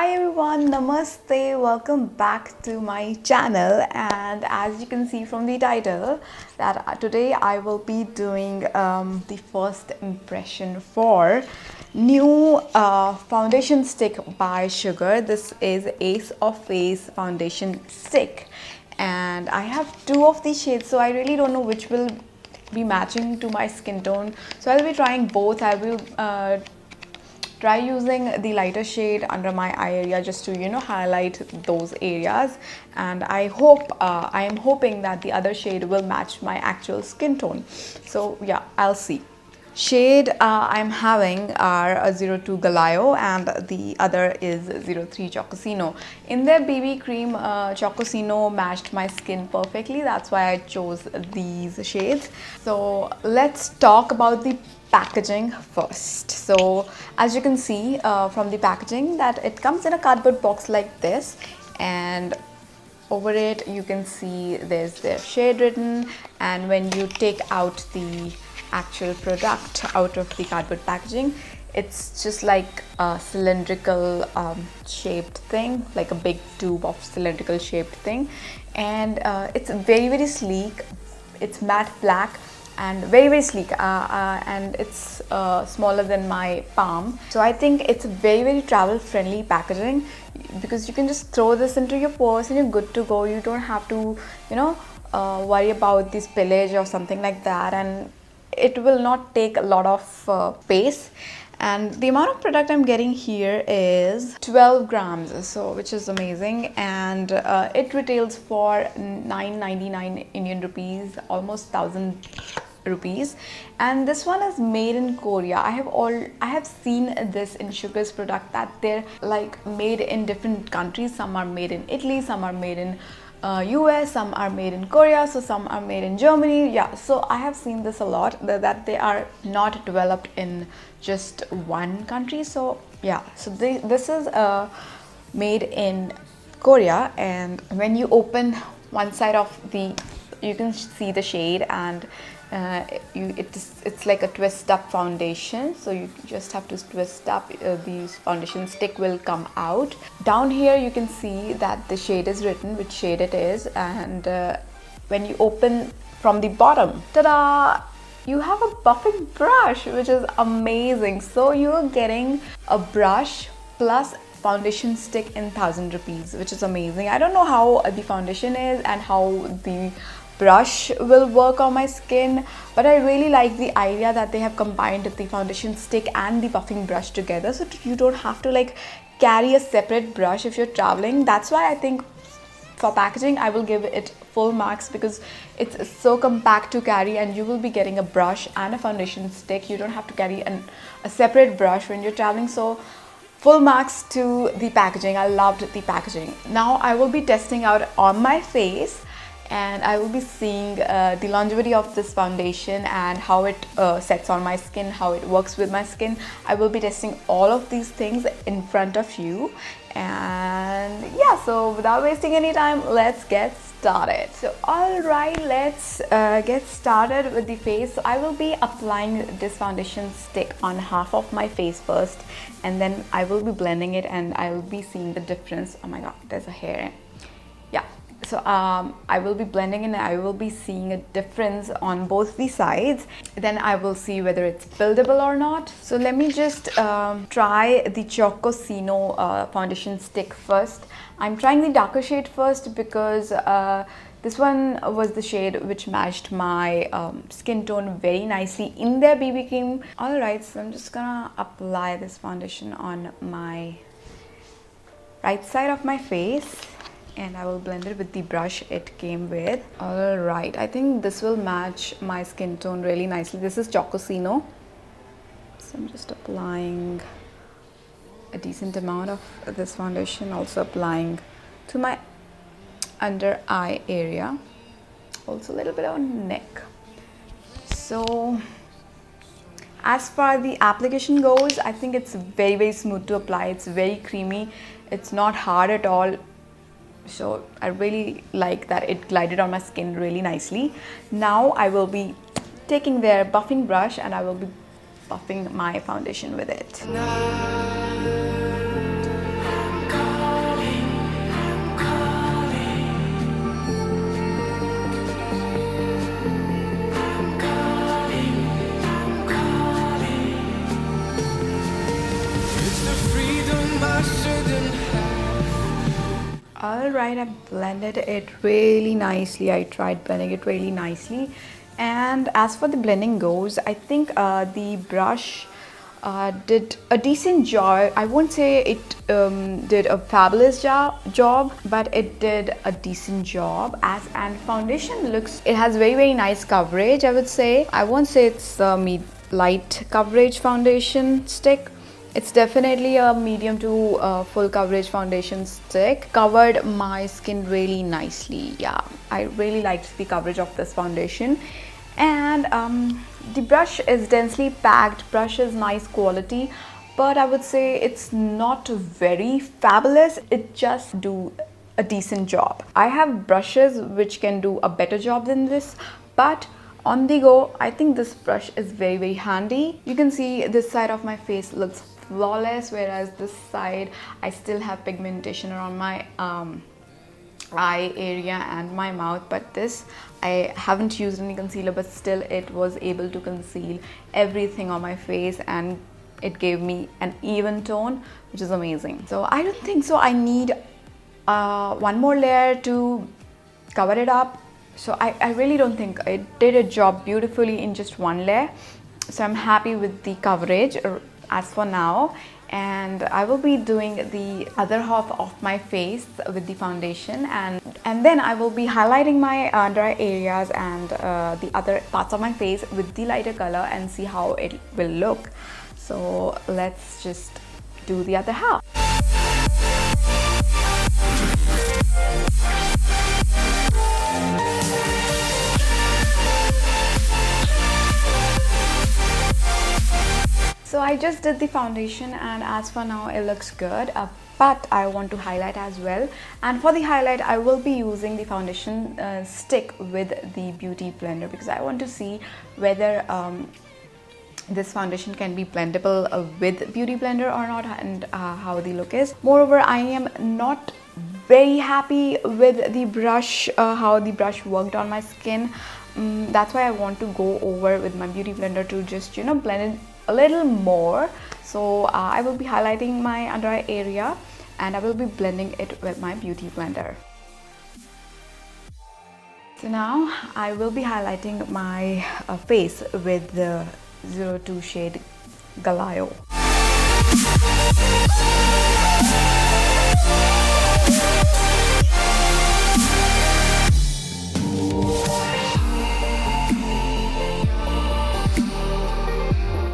Hi everyone, Namaste, welcome back to my channel. And as you can see from the title that today I will be doing the first impression for new foundation stick by Sugar. This is Ace of Face foundation stick and I have two of these shades, so I really don't know which will be matching to my skin tone, so I'll be trying both. I will try using the lighter shade under my eye area just to highlight those areas, and I am hoping that the other shade will match my actual skin tone. So yeah, I'll see. Shade I'm having are a 02 Galayo and the other is 03 Chocosino. In their BB cream, Chocosino matched my skin perfectly. That's why I chose these shades. So let's talk about the packaging first. So as you can see from the packaging that it comes in a cardboard box like this, and over it you can see there's their shade written, and when you take out the actual product out of the cardboard packaging, it's just like a cylindrical shaped thing, like a big tube of cylindrical shaped thing, and it's very sleek. It's matte black and very sleek, and it's smaller than my palm, so I think it's a very travel friendly packaging, because you can just throw this into your purse and you're good to go. You don't have to worry about the spillage or something like that, and it will not take a lot of space. And the amount of product I'm getting here is 12 grams, so which is amazing, and it retails for 999 Indian rupees, almost 1000 rupees. And this one is made in Korea. I have seen this in Sugar's product that they're like made in different countries. Some are made in Italy, some are made in US, some are made in Korea, so some are made in Germany. Yeah, so I have seen this a lot, that they are not developed in just one country. So yeah, so this is made in Korea, and when you open one side of the, you can see the shade, and it's like a twist up foundation, so you just have to twist up. The foundation stick will come out. Down here you can see that the shade is written, which shade it is, and when you open from the bottom, ta-da, you have a buffing brush, which is amazing. So you're getting a brush plus foundation stick in 1000 rupees, which is amazing. I don't know how the foundation is and how the brush will work on my skin, but I really like the idea that they have combined the foundation stick and the buffing brush together, so you don't have to like carry a separate brush if you're traveling. That's why I think for packaging I will give it full marks, because it's so compact to carry, and you will be getting a brush and a foundation stick. You don't have to carry a separate brush when you're traveling. So full marks to the packaging. I loved the packaging. Now I will be testing out on my face, and I will be seeing the longevity of this foundation and how it sets on my skin, how it works with my skin. I will be testing all of these things in front of you, and yeah, so without wasting any time, let's get started. So alright, let's get started with the face. So I will be applying this foundation stick on half of my face first, and then I will be blending it, and I will be seeing the difference. Oh my god, there's a hair. Yeah. So I will be blending and I will be seeing a difference on both the sides. Then I will see whether it's buildable or not. So let me just try the Chocosino foundation stick first. I'm trying the darker shade first, because this one was the shade which matched my skin tone very nicely in their BB cream. Alright, so I'm just gonna apply this foundation on my right side of my face, and I will blend it with the brush it came with. Alright, I think this will match my skin tone really nicely. This is Chocosino. So I'm just applying a decent amount of this foundation, also applying to my under eye area, also a little bit on neck. So as far the application goes, I think it's very smooth to apply. It's very creamy. It's not hard at all. So I really like that it glided on my skin really nicely. Now I will be taking their buffing brush and I will be buffing my foundation with it. right, I blended it really nicely. I tried blending it really nicely. And as for the blending goes, I think the brush did a decent job. I won't say it did a fabulous job, but it did a decent job. And foundation looks, it has very nice coverage, I would say. I won't say it's a light coverage foundation stick. It's definitely a medium to full coverage foundation stick. Covered my skin really nicely. Yeah, I really liked the coverage of this foundation. And the brush is densely packed. Brush is nice quality, but I would say it's not very fabulous. It just do a decent job. I have brushes which can do a better job than this, but on the go, I think this brush is very handy. You can see this side of my face looks flawless, whereas this side I still have pigmentation around my eye area and my mouth, but this I haven't used any concealer, but still it was able to conceal everything on my face and it gave me an even tone, which is amazing. So I don't think so I need one more layer to cover it up. So I really don't think it did a job beautifully in just one layer. So I'm happy with the coverage as for now, and I will be doing the other half of my face with the foundation, and then I will be highlighting my under eye areas and the other parts of my face with the lighter color and see how it will look. So let's just do the other half. So I just did the foundation, and as for now it looks good, but I want to highlight as well. And for the highlight I will be using the foundation stick with the beauty blender, because I want to see whether this foundation can be blendable with beauty blender or not, and how the look is. Moreover, I am not very happy with the brush, how the brush worked on my skin. That's why I want to go over with my beauty blender to just, you know, blend it a little more. So I will be highlighting my under eye area and I will be blending it with my beauty blender. So now I will be highlighting my face with the 02 shade Galio.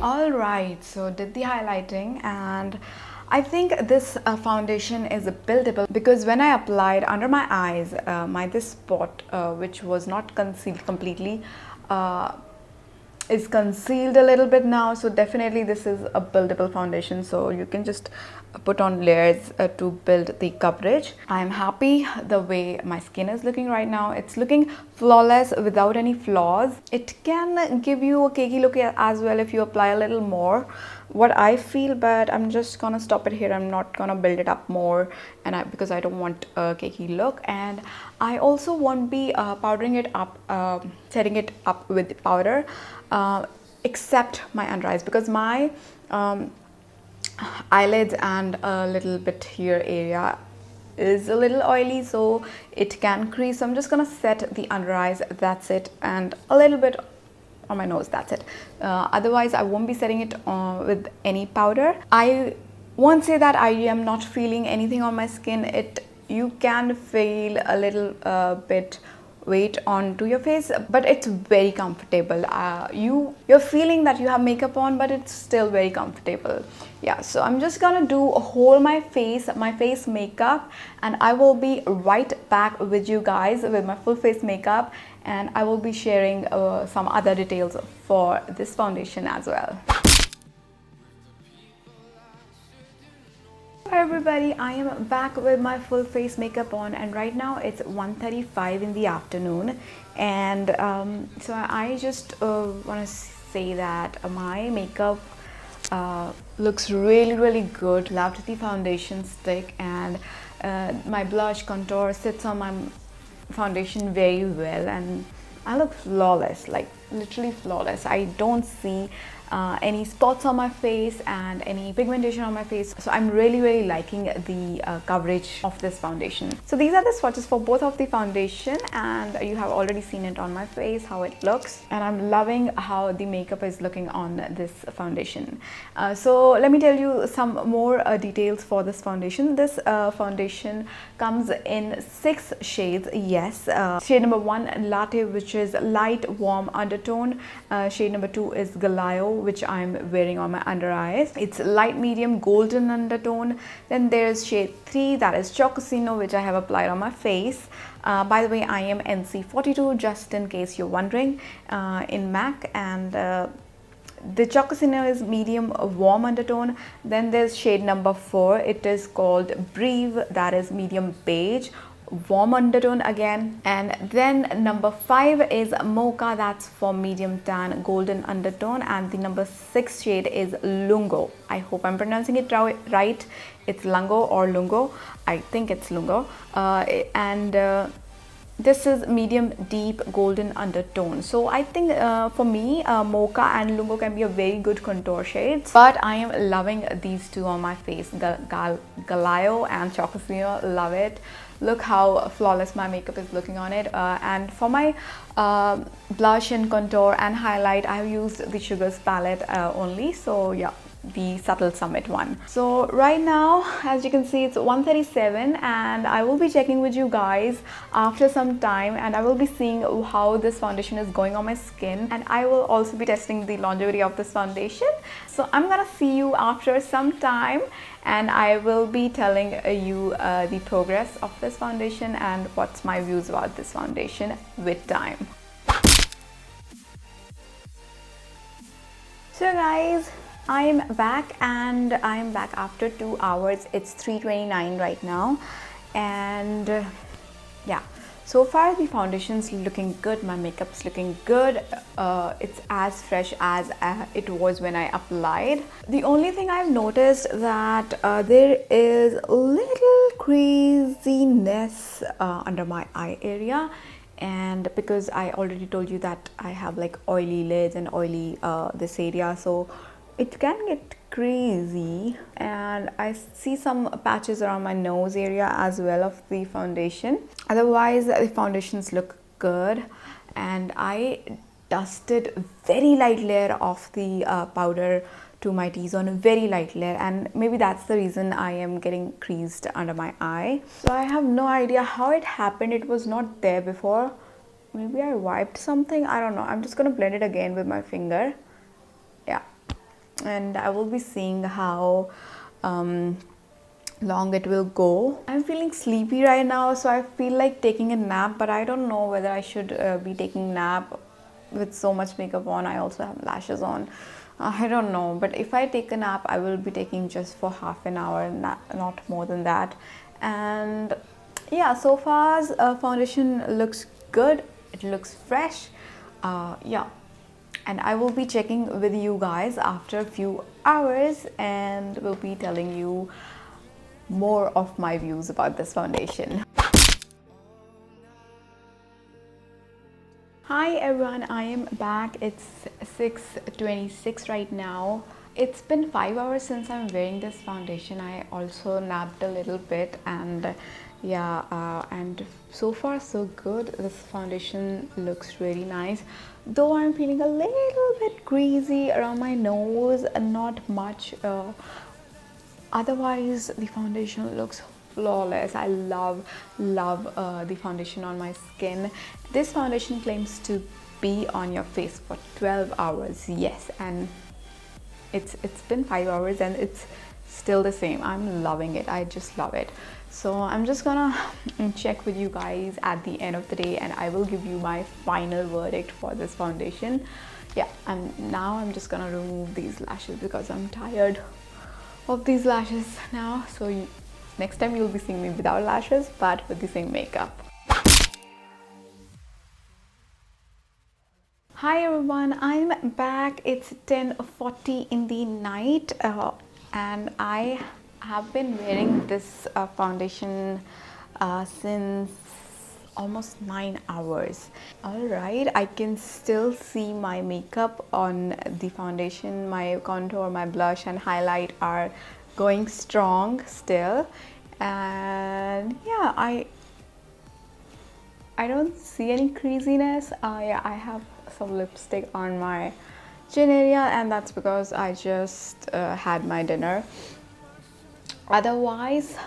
Alright, so did the highlighting, and I think this foundation is buildable, because when I applied under my eyes, this spot which was not concealed completely is concealed a little bit now. So definitely this is a buildable foundation, so you can just put on layers to build the coverage. I'm happy the way my skin is looking right now. It's looking flawless without any flaws. It can give you a cakey look as well if you apply a little more, what I feel, but I'm just gonna stop it here. I'm not gonna build it up more, and because I don't want a cakey look, and I also won't be powdering it up, setting it up with powder, except my under eyes, because my eyelids and a little bit here area is a little oily, so it can crease. So I'm just gonna set the under eyes, that's it, and a little bit on my nose, that's it. Otherwise I won't be setting it with any powder. I won't say that I am not feeling anything on my skin. You can feel a little bit weight onto your face, but it's very comfortable. You're feeling that you have makeup on, but it's still very comfortable. Yeah, so I'm just gonna do a whole my face makeup, and I will be right back with you guys with my full face makeup, and I will be sharing some other details for this foundation as well. Hi everybody, I am back with my full face makeup on, and right now it's 1:35 in the afternoon, and so I just want to say that my makeup looks really good. Loved the foundation stick, and my blush contour sits on my foundation very well, and I look flawless, like literally flawless. I don't see any spots on my face and any pigmentation on my face. So I'm really liking the coverage of this foundation. So these are the swatches for both of the foundation, and you have already seen it on my face how it looks, and I'm loving how the makeup is looking on this foundation. So let me tell you some more details for this foundation. This foundation comes in 6 shades. Yes, shade number 1 Latte, which is light warm undertone. Shade number 2 is Galio, which I'm wearing on my under eyes. It's light medium golden undertone. Then there's shade 3, that is Chocosino, which I have applied on my face. By the way, I am NC42, just in case you're wondering, in MAC, and the Chocosino is medium warm undertone. Then there's shade number 4, it is called Breve, that is medium beige, warm undertone again. And then number 5 is Mocha, that's for medium tan golden undertone. And the number 6 shade is Lungo. I hope I'm pronouncing it right. It's Lungo or Lungo. I think it's Lungo. This is medium deep golden undertone. So I think for me, Mocha and Lungo can be a very good contour shades, but I am loving these two on my face, the Galio and Chocosino. Love it. Look how flawless my makeup is looking on it. And for my blush and contour and highlight, I have used the Sugars palette only. So yeah, the Subtle Summit one. So right now, as you can see, it's 1:37, and I will be checking with you guys after some time, and I will be seeing how this foundation is going on my skin, and I will also be testing the longevity of this foundation. So I'm gonna see you after some time, and I will be telling you the progress of this foundation and what's my views about this foundation with time. So guys, I'm back, and I'm back after 2 hours. It's 3:29 right now, and yeah, so far the foundation's looking good, my makeup's looking good. It's as fresh as it was when I applied. The only thing I've noticed that there is a little creasiness under my eye area, and because I already told you that I have like oily lids and oily this area, so it can get crazy, and I see some patches around my nose area as well of the foundation. Otherwise the foundations look good, and I dusted very light layer of the powder to my T-zone, a very light layer, and maybe that's the reason I am getting creased under my eye. So I have no idea how it happened. It was not there before. Maybe I wiped something, I don't know. I'm just gonna blend it again with my finger. Yeah, and I will be seeing how long it will go. I'm feeling sleepy right now, so I feel like taking a nap, but I don't know whether I should be taking nap with so much makeup on. I also have lashes on. I don't know, but if I take a nap, I will be taking just for half an hour, not more than that. And yeah, so far foundation looks good. It looks fresh. Yeah. And I will be checking with you guys after a few hours, and will be telling you more of my views about this foundation. Hi everyone, I am back. It's 6:26 right now. It's been 5 hours since I'm wearing this foundation. I also napped a little bit, and yeah, and so far so good. This foundation looks really nice, though I'm feeling a little bit greasy around my nose, not much. Otherwise the foundation looks flawless. I love the foundation on my skin. This foundation claims to be on your face for 12 hours. Yes, and it's been 5 hours and it's still the same. I'm loving it. I just love it. So I'm just gonna check with you guys at the end of the day, and I will give you my final verdict for this foundation. Yeah, and now I'm just gonna remove these lashes because I'm tired of these lashes now. So next time you'll be seeing me without lashes, but with the same makeup. Hi everyone, I'm back. It's 10:40 in the night, and I have been wearing this foundation since almost 9 hours. Alright, I can still see my makeup on the foundation. My contour, my blush and highlight are going strong still. And yeah, I don't see any creasiness. Yeah, I have some lipstick on my chin area, and that's because I just had my dinner. Otherwise,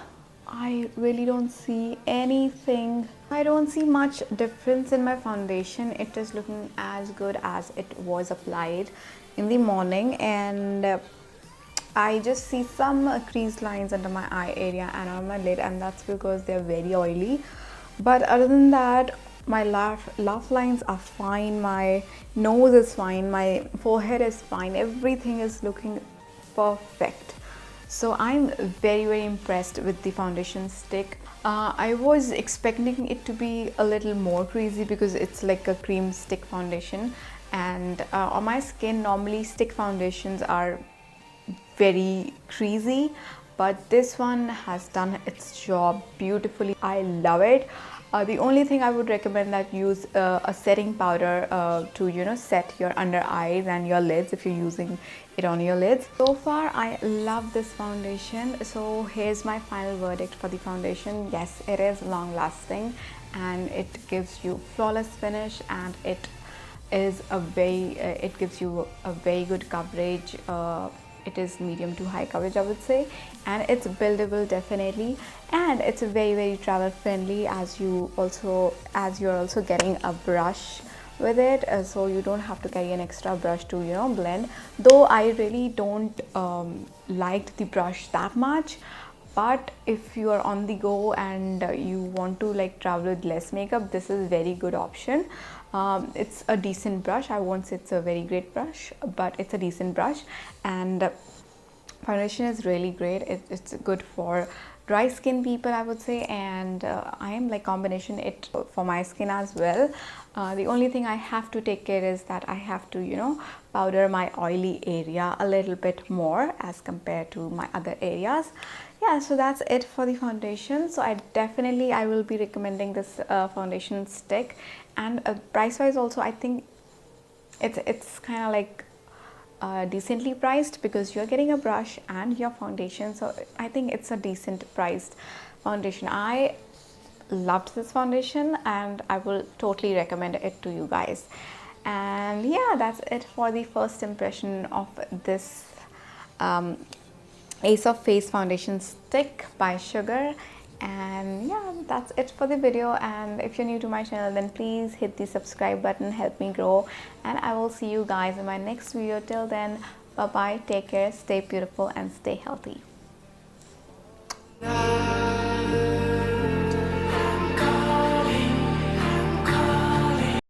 I really don't see anything. I don't see much difference in my foundation. It is looking as good as it was applied in the morning, and I just see some crease lines under my eye area and on my lid, and that's because they're very oily. But other than that, my laugh lines are fine, my nose is fine, my forehead is fine, everything is looking perfect. So I'm very impressed with the foundation stick. I was expecting it to be a little more creasy because it's like a cream stick foundation, and on my skin normally stick foundations are very creasy, but this one has done its job beautifully. I love it. The only thing I would recommend that use a setting powder to set your under eyes and your lids if you're using it on your lids. So far I love this foundation. So here's my final verdict for the foundation. Yes, it is long lasting and it gives you flawless finish, and it gives you a very good coverage. It is medium to high coverage, I would say, and it's buildable definitely, and it's very travel friendly as you're also getting a brush with it, so you don't have to carry an extra brush to blend. Though I really don't like the brush that much, but if you are on the go and you want to like travel with less makeup, this is a very good option. It's a decent brush. I won't say it's a very great brush, but it's a decent brush, and foundation is really great. It's good for dry skin people, I would say, and I am like combination it for my skin as well. The only thing I have to take care is that I have to powder my oily area a little bit more as compared to my other areas. Yeah, so that's it for the foundation. So I will be recommending this foundation stick, and price wise also I think it's kind of like decently priced because you're getting a brush and your foundation. So I think it's a decent priced foundation. I loved this foundation and I will totally recommend it to you guys. And yeah, that's it for the first impression of this Ace of Face foundation stick by Sugar. And yeah, that's it for the video, and if you're new to my channel then please hit the subscribe button, help me grow, and I will see you guys in my next video. Till then, bye bye, take care, stay beautiful and stay healthy.